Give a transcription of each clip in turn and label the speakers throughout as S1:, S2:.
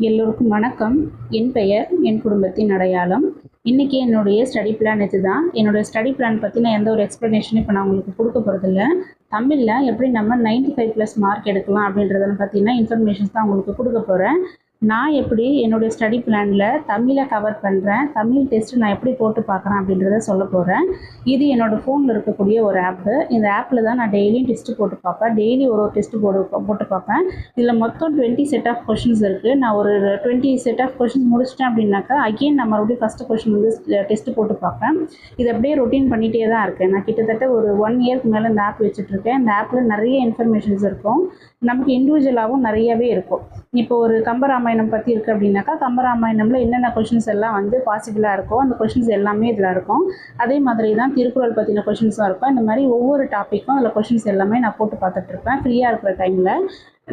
S1: எல்லோருக்கும் வணக்கம். என் பெயர் என் குடும்பத்தின் அடையாளம். இன்றைக்கி என்னுடைய ஸ்டடி பிளான் இதுதான். என்னோடய ஸ்டடி பிளான் பற்றின எந்த ஒரு எக்ஸ்ப்ளனேஷனும் இப்போ நான் உங்களுக்கு கொடுக்க போகிறதில்ல. தமிழில் எப்படி நம்ம 95+ மார்க் எடுக்கலாம் அப்படின்றத பற்றின இன்ஃபர்மேஷன்ஸ் தான் உங்களுக்கு கொடுக்க போகிறேன். நான் எப்படி என்னுடைய ஸ்டடி பிளானில் தமிழை கவர் பண்ணுறேன், தமிழ் டெஸ்ட்டு நான் எப்படி போட்டு பார்க்குறேன் அப்படின்றத சொல்ல போகிறேன். இது என்னோடய ஃபோனில் இருக்கக்கூடிய ஒரு ஆப்பு. இந்த ஆப்பில் தான் நான் டெய்லியும் டெஸ்ட்டு போட்டு பார்ப்பேன். டெய்லி ஒரு டெஸ்ட்டு போட்டு பார்ப்பேன். இதில் மொத்தம் 20 செட் ஆஃப் கொஷின்ஸ் இருக்குது. நான் ஒரு 20 செட் ஆஃப் கொஷின்ஸ் முடிச்சிட்டேன் அப்படின்னாக்கா அகெயின் நான் மறுபடியும் ஃபஸ்ட்டு கொஷின் வந்து டெஸ்ட்டு போட்டு பார்ப்பேன். இது அப்படியே ரொட்டீன் பண்ணிகிட்டே தான் இருக்கேன். நான் கிட்டத்தட்ட ஒரு 1 இயர்க்கு மேலே இந்த ஆப் வச்சுட்ருக்கேன். இந்த ஆப்பில் நிறைய இன்ஃபர்மேஷன்ஸ் இருக்கும். நமக்கு இண்டிவிஜுவலாகவும் நிறையவே இருக்கும். இப்போ ஒரு கம்பராமாயணம் பற்றி இருக்குது அப்படின்னாக்கா கம்பராமாயணமில் என்னென்ன கொஷின்ஸ் எல்லாம் வந்து பாசிபிளாக இருக்கோ அந்த கொஷின்ஸ் எல்லாமே இதில் இருக்கும். அதே மாதிரி தான் திருக்குறள் பற்றின கொஷின்ஸும் இருக்கும். இந்த மாதிரி ஒவ்வொரு டாப்பிக்கும் அதில் கொஷின்ஸ் எல்லாமே நான் போட்டு பார்த்துட்ருப்பேன். ஃப்ரீயாக இருக்கிற டைமில்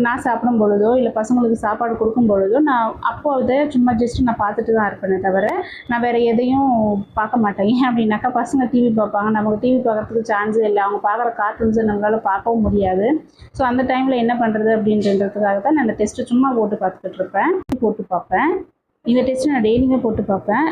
S1: நான் சாப்பிடும் பொழுதோ இல்லை பசங்களுக்கு சாப்பாடு கொடுக்கும் பொழுதோ நான் அப்போ அதை சும்மா ஜஸ்ட்டு நான் பார்த்துட்டு தான் இருப்பேனே தவிர நான் வேறு எதையும் பார்க்க மாட்டேன். ஏன் அப்படின்னாக்கா பசங்க டிவி பார்ப்பாங்க, நமக்கு டிவி பார்க்குறதுக்கு சான்ஸே இல்லை. அவங்க பார்க்குற கார்ட்டூன்ஸை நம்மளால் பார்க்கவும் முடியாது. ஸோ அந்த டைமில் என்ன பண்ணுறது அப்படின்றதுக்காக தான் நான் அந்த டெஸ்ட்டு சும்மா போட்டு பார்த்துக்கிட்டு இருப்பேன். போட்டு பார்ப்பேன். இந்த டெஸ்ட்டு நான் டெய்லியுமே போட்டு பார்ப்பேன்.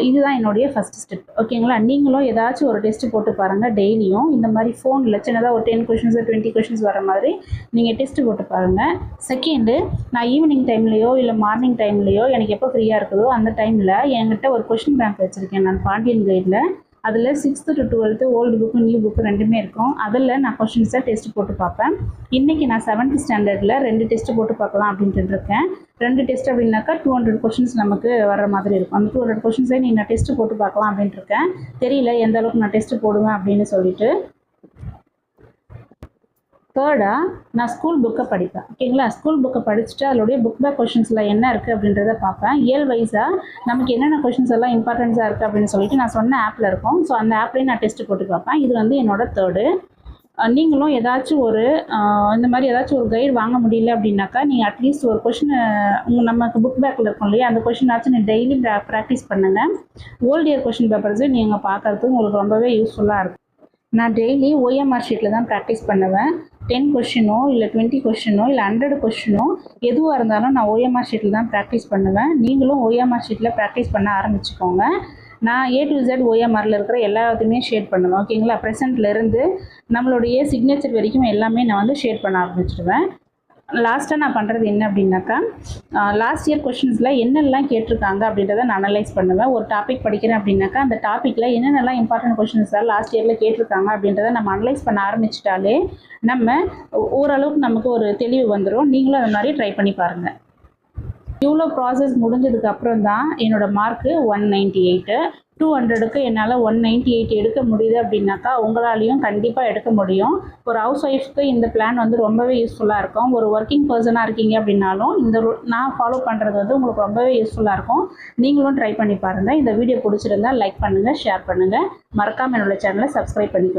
S1: இதுதான் என்னுடைய ஃபஸ்ட் ஸ்டெப். ஓகேங்களா? நீங்களும் ஏதாச்சும் ஒரு டெஸ்ட்டு போட்டு பாருங்கள். டெய்லியும் இந்த மாதிரி ஃபோனில் சின்னதாக ஒரு 10 கொஷின்ஸ் 20 கொஷின்ஸ் வர மாதிரி நீங்கள் டெஸ்ட்டு போட்டு பாருங்கள். செகண்டு, நான் ஈவினிங் டைம்லேயோ இல்லை மார்னிங் டைம்லேயோ எனக்கு எப்போ ஃப்ரீயாக இருக்குதோ அந்த டைமில் என்கிட்ட ஒரு கொஷின் பேங்க் வச்சுருக்கேன் நான் பாண்டியன் கைடில். அதில் 6th to 12th old book new book ரெண்டுமே இருக்கும். அதில் நான் கொஷின்ஸை டெஸ்ட்டு போட்டு பார்ப்பேன். இன்றைக்கி நான் 7th ஸ்டாண்டர்டில் 2 டெஸ்ட்டு போட்டு பார்க்கலாம் அப்படின்ட்டு இருக்கேன். 2 டெஸ்ட் அப்படின்னாக்கா 200 கொஷின்ஸ் நமக்கு வர மாதிரி இருக்கும். அந்த 200 கொஷின்ஸை நான் டெஸ்ட்டு போட்டு பார்க்கலாம் அப்படின்ட்டு இருக்கேன். தெரியல எந்த அளவுக்கு நான் டெஸ்ட்டு போடுவேன் அப்படின்னு சொல்லிட்டு. தேர்டாக நான் ஸ்கூல் புக்கை படிப்பேன். ஓகேங்களா? ஸ்கூல் புக்கை படிச்சுட்டு அதோடைய புக் பேக் கொஷின்ஸில் என்ன இருக்குது அப்படின்றத பார்ப்பேன். இயல் வைஸாக நமக்கு என்னென்ன கொஷின்ஸ் எல்லாம் இம்பார்ட்டன்ஸாக இருக்குது அப்படின்னு சொல்லிட்டு நான் சொன்ன ஆப்பில் இருக்கும். ஸோ அந்த ஆப்லேயும் நான் டெஸ்ட்டு போட்டு பார்ப்பேன். இது வந்து என்னோட தேர்டு. நீங்களும் ஏதாச்சும் ஒரு இந்த மாதிரி ஏதாச்சும் ஒரு கைடு வாங்க முடியல அப்படின்னாக்கா நீங்கள் அட்லீஸ்ட் ஒரு கொஷின் நமக்கு புக் பேக்கில் இருக்கும் இல்லையா, அந்த கொஷினாச்சும் நீங்கள் டெய்லி ப்ராக்டிஸ் பண்ணுங்கள். ஓல்டு இயர் கொஷின் பேப்பர்ஸு நீங்கள் பார்க்குறதுக்கு உங்களுக்கு ரொம்பவே யூஸ்ஃபுல்லாக இருக்கும். நான் டெய்லி OMR ஷீட்டில் தான் ப்ராக்டிஸ் பண்ணுவேன். 10 கொஷினோ இல்லை 20 கொஷினோ இல்லை 100 கொஷினோ எதுவாக இருந்தாலும் நான் OMR ஷீட்டில் தான் ப்ராக்டிஸ் பண்ணுவேன். நீங்களும் OMR ஷீட்டில் ப்ராக்டிஸ் பண்ண ஆரம்பிச்சுக்கோங்க. நான் A to Z OMRல இருக்கிற எல்லாத்தையுமே ஷேட் பண்ணுவேன். ஓகேங்களா? ப்ரெசென்ட்லேருந்து நம்மளுடைய சிக்னேச்சர் வரைக்கும் எல்லாமே நான் வந்து ஷேட் பண்ண ஆரம்பிச்சிடுவேன். லாஸ்ட்டாக நான் பண்ணுறது என்ன அப்படின்னாக்கா லாஸ்ட் இயர் கொஷின்ஸில் என்னெல்லாம் கேட்டிருக்காங்க அப்படின்றத நான் அனலைஸ் பண்ணுவேன். ஒரு டாபிக் படிக்கிறேன் அப்படின்னாக்கா அந்த டாப்பிக்கில் என்னென்னலாம் இம்பார்ட்டன்ட் கொஷின்ஸாக லாஸ்ட் இயரில் கேட்டிருக்காங்க அப்படின்றத நம்ம அனலைஸ் பண்ண ஆரம்பிச்சிட்டாலே நம்ம ஓரளவுக்கு நமக்கு ஒரு தெளிவு வந்துடும். நீங்களும் அது மாதிரி ட்ரை பண்ணி பாருங்கள். இவ்வளோ ப்ராசஸ் முடிஞ்சதுக்கு அப்புறம் தான் என்னோடய மார்க்கு 198. 200க்கு என்னால் 198 எடுக்க முடியுது அப்படின்னாக்கா உங்களாலையும் கண்டிப்பாக எடுக்க முடியும். ஒரு ஹவுஸ் ஒய்ஃப்க்கு இந்த பிளான் வந்து ரொம்பவே யூஸ்ஃபுல்லாக இருக்கும். ஒரு ஒர்க்கிங் பர்சனாக இருக்கீங்க அப்படின்னாலும் நான் ஃபாலோ பண்ணுறது வந்து உங்களுக்கு ரொம்பவே யூஸ்ஃபுல்லாக இருக்கும். நீங்களும் ட்ரை பண்ணி பாருங்கள். இந்த வீடியோ பிடிச்சிருந்தால் லைக் பண்ணுங்கள், ஷேர் பண்ணுங்கள். மறக்காமல் என்னோடய சேனலை சப்ஸ்கிரைப் பண்ணிக்கோங்க.